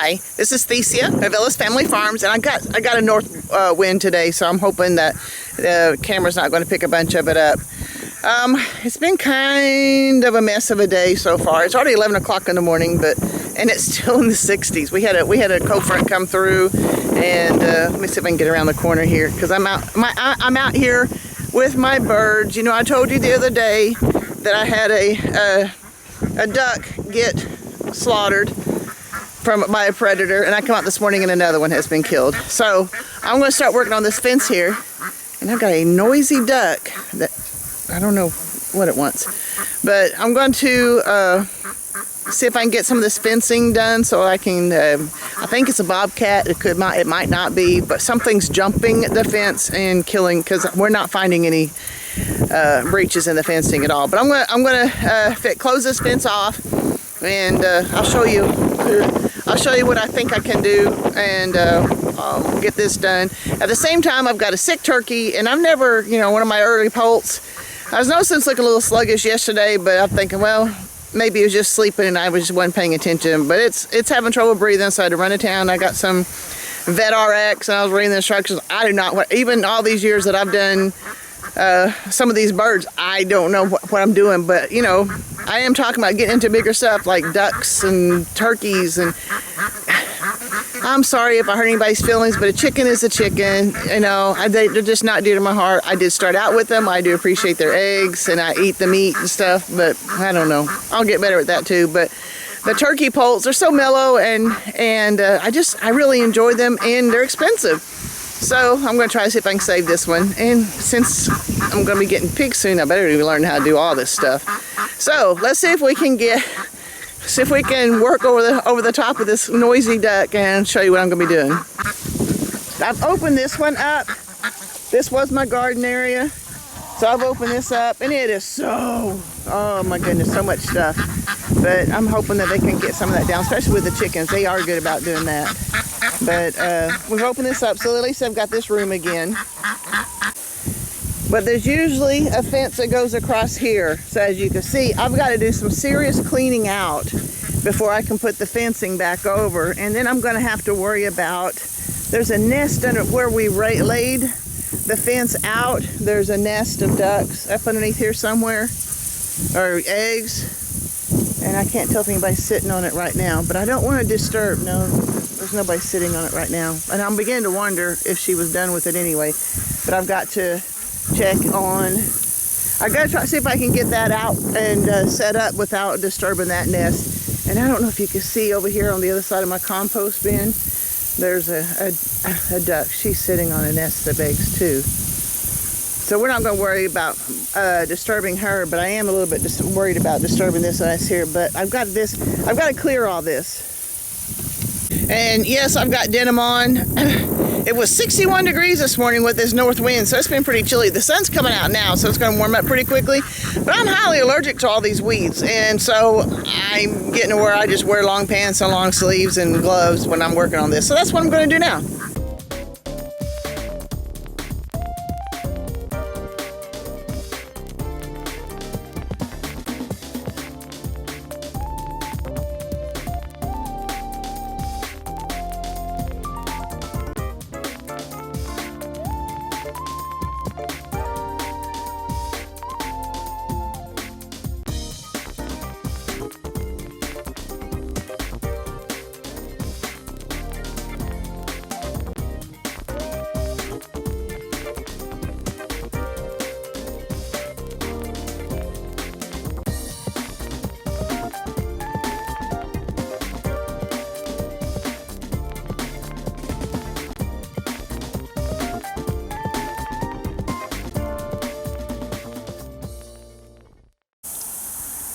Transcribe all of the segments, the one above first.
Hi, this is Thesia of Ellis Family Farms, and I got a north wind today, so I'm hoping that the camera's not going to pick a bunch of it up. It's been kind of a mess of a day so far. It's already 11 o'clock in the morning, and it's still in the 60s. We had a cold front come through, and let me see if I can get around the corner here, because I'm out here with my birds. You know, I told you the other day that I had a duck get slaughtered by a predator, and I come out this morning and another one has been killed. So I'm going to start working on this fence here, and I've got a noisy duck that I don't know what it wants, but I'm going to see if I can get some of this fencing done so I can, I think it's a bobcat. It might not be, but something's jumping the fence and killing, because we're not finding any breaches in the fencing at all. But I'm gonna close this fence off, and I'll show you what I think I can do, and I'll get this done. At the same time, I've got a sick turkey, and I've never, one of my early poults, I was noticing it's looking a little sluggish yesterday, but I'm thinking, well, maybe it was just sleeping and I just wasn't paying attention. But it's having trouble breathing, so I had to run to town. I got some Vet RX, and I was reading the instructions. I do not, even all these years that I've done some of these birds, I don't know what I'm doing, but I am talking about getting into bigger stuff like ducks and turkeys, and I'm sorry if I hurt anybody's feelings, but a chicken is a chicken. They're just not dear to my heart. I did start out with them. I do appreciate their eggs, and I eat the meat and stuff, but I don't know. I'll get better at that too. But the turkey poults are so mellow, and I really enjoy them, and they're expensive. So I'm going to try to see if I can save this one. And since I'm going to be getting pigs soon, I better even learn how to do all this stuff. So let's see if we can work over the top of this noisy duck and show you what I'm going to be doing. I've opened this one up. This was my garden area. So I've opened this up, and it is oh my goodness, so much stuff. But I'm hoping that they can get some of that down, especially with the chickens. They are good about doing that. But we've opened this up, so at least I've got this room again. But there's usually a fence that goes across here. So as you can see, I've got to do some serious cleaning out before I can put the fencing back over. And then I'm going to have to worry about, there's a nest under where we laid the fence out. There's a nest of ducks up underneath here somewhere, or eggs. And I can't tell if anybody's sitting on it right now, but I don't want to disturb. No, there's nobody sitting on it right now. And I'm beginning to wonder if she was done with it anyway. But I've got to check on, I've got to try to see if I can get that out and set up without disturbing that nest. And I don't know if you can see over here on the other side of my compost bin, there's a duck. She's sitting on a nest of eggs too. So we're not going to worry about disturbing her, but I am a little bit worried about disturbing this nest here. But I've got to clear all this. And yes, I've got denim on. It was 61 degrees this morning with this north wind, so it's been pretty chilly. The sun's coming out now, so it's going to warm up pretty quickly. But I'm highly allergic to all these weeds, and so I'm getting to where I just wear long pants and long sleeves and gloves when I'm working on this. So that's what I'm going to do now.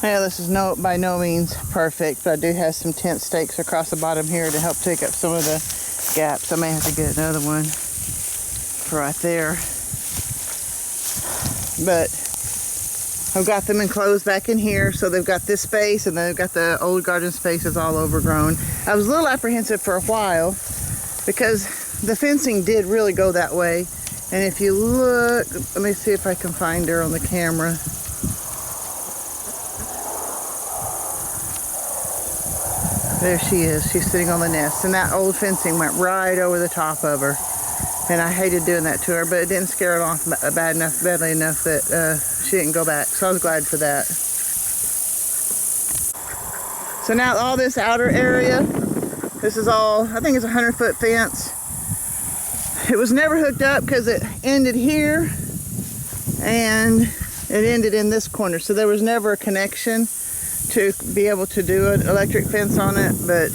Yeah, this is by no means perfect, but I do have some tent stakes across the bottom here to help take up some of the gaps. I may have to get another one for right there. But I've got them enclosed back in here, so they've got this space, and then they've got the old garden spaces all overgrown. I was a little apprehensive for a while because the fencing did really go that way. And if you look, let me see if I can find her on the camera. There she is. She's sitting on the nest. And that old fencing went right over the top of her. And I hated doing that to her, but it didn't scare her off badly enough that she didn't go back. So I was glad for that. So now all this outer area, this is all, I think it's a 100-foot fence. It was never hooked up because it ended here and it ended in this corner. So there was never a connection to be able to do an electric fence on it, but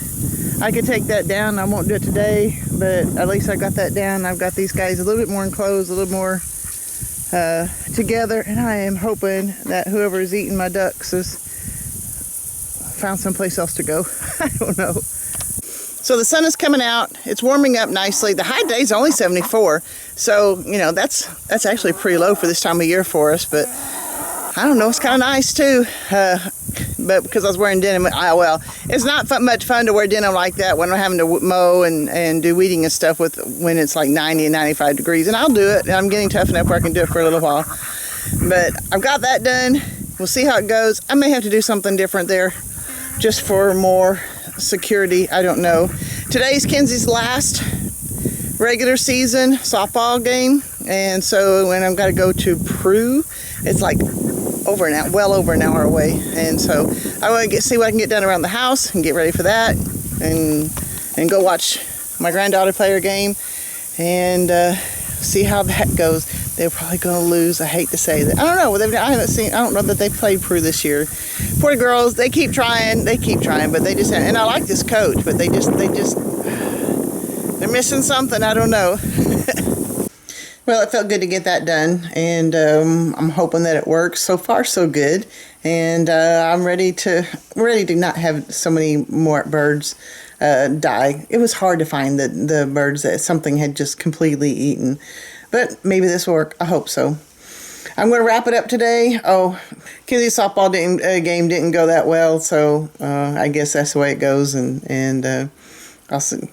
I could take that down. I won't do it today, but at least I got that down. I've got these guys a little bit more enclosed, a little more together, and I am hoping that whoever is eating my ducks has found someplace else to go. I don't know. So the sun is coming out. It's warming up nicely. The high day is only 74, so you know that's actually pretty low for this time of year for us. But I don't know. It's kind of nice too. But because I was wearing denim, well, it's not much fun to wear denim like that when I'm having to mow and do weeding and stuff when it's like 90 and 95 degrees. And I'll do it. I'm getting tough enough where I can do it for a little while. But I've got that done. We'll see how it goes. I may have to do something different there just for more security. I don't know. Today's Kenzie's last regular season softball game. And so when I've got to go to Prue, it's like well over an hour away, and so I want to see what I can get done around the house and get ready for that, and go watch my granddaughter play her game and see how that goes. They're probably going to lose. I hate to say that. I don't know. I don't know that they played Prue this year. Poor girls. They keep trying. But they just. And I like this coach, but they're missing something. I don't know. Well, it felt good to get that done, and I'm hoping that it works. So far, so good, and I'm ready to not have so many more birds die. It was hard to find the birds that something had just completely eaten, but maybe this will work. I hope so. I'm going to wrap it up today. Oh, Kenzie's softball game didn't go that well, so I guess that's the way it goes, and I'll see.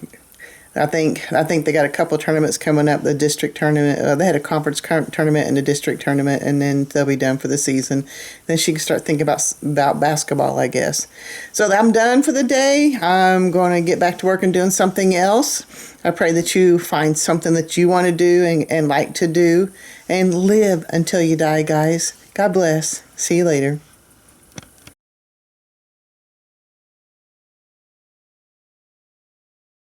I think they got a couple of tournaments coming up. The district tournament, they had a conference tournament and a district tournament, and then they'll be done for the season. Then she can start thinking about basketball, I guess. So I'm done for the day. I'm going to get back to work and doing something else. I pray that you find something that you want to do and like to do, and live until you die, guys. God bless. See you later.